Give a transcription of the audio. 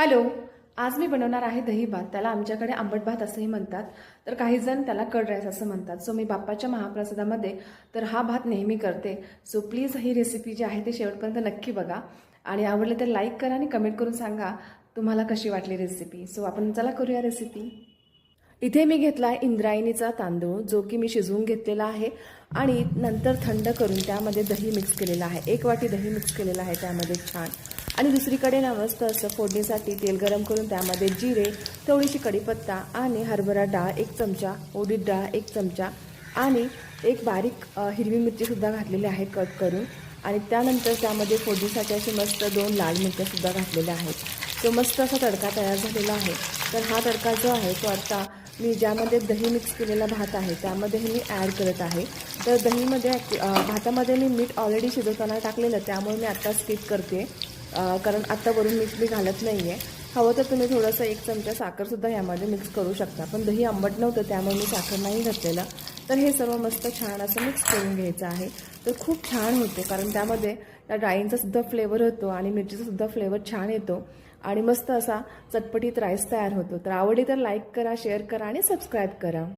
Hello. आज मी बनवणार आहे दही भात. त्याला आमच्याकडे आंबट भात असंही म्हणतात, तर काही जण त्याला कर्ड राईस असं म्हणतात. सो मी बाप्पाच्या महाप्रसादामध्ये तर हा भात नेहमी करते. सो प्लीज ही रेसिपी जी आहे ती शेवटपर्यंत नक्की बघा आणि आवडले तर लाईक करा आणि कमेंट करून सांगा तुम्हाला कशी वाटली रेसिपी. सो आपण चला करूया रेसिपी. इथे मी घेतला आहे इंद्रायणीचा तांदूळ, जो की मी शिजवून घेतलेला आहे आणि नंतर थंड करून त्यामध्ये दही मिक्स केलेलं आहे. 1 वाटी दही मिक्स केलेलं आहे त्यामध्ये छान. आणि दुसरीकडे ना मस्त असं फोडणीसाठी तेल गरम करून त्यामध्ये जिरे, थोडीशी कढीपत्ता आणि हरभरा डाळ 1 चमचा, उडीद डाळ 1 चमचा आणि एक बारीक हिरवी मिरचीसुद्धा घातलेली आहे कट करून. आणि त्यानंतर त्यामध्ये फोडणीसाठी असे मस्त 2 लाल मिरच्यासुद्धा घातलेल्या आहेत. तो मस्त असा तडका तयार झालेला आहे. तर हा तडका जो आहे तो आता मी ज्यामध्ये दही मिक्स केलेला भात आहे त्यामध्ये मी ॲड करत आहे. तर दहीमध्ये भातामध्ये मी मीठ ऑलरेडी शिजवताना टाकलेलं, त्यामुळे मी आत्ता स्किप करते, कारण आत्ता वरून मीठ मी घालत नाही आहे. हवं तर तुम्ही थोडंसं 1 चमचा साखरसुद्धा यामध्ये मिक्स करू शकता, पण दही आंबट नव्हतं त्यामुळे मी साखर नाही घातलेलं. तर हे सर्व मस्त छान असं मिक्स करून घ्यायचं आहे. तर खूप छान होते, कारण त्यामध्ये त्या डाळींचासुद्धा फ्लेवर होतो आणि मिरचीचासुद्धा फ्लेवर छान येतो आणि मस्त असा चटपटीत राईस तयार होतो. तर आवडली तर लाईक करा, शेअर करा आणि सबस्क्राईब करा.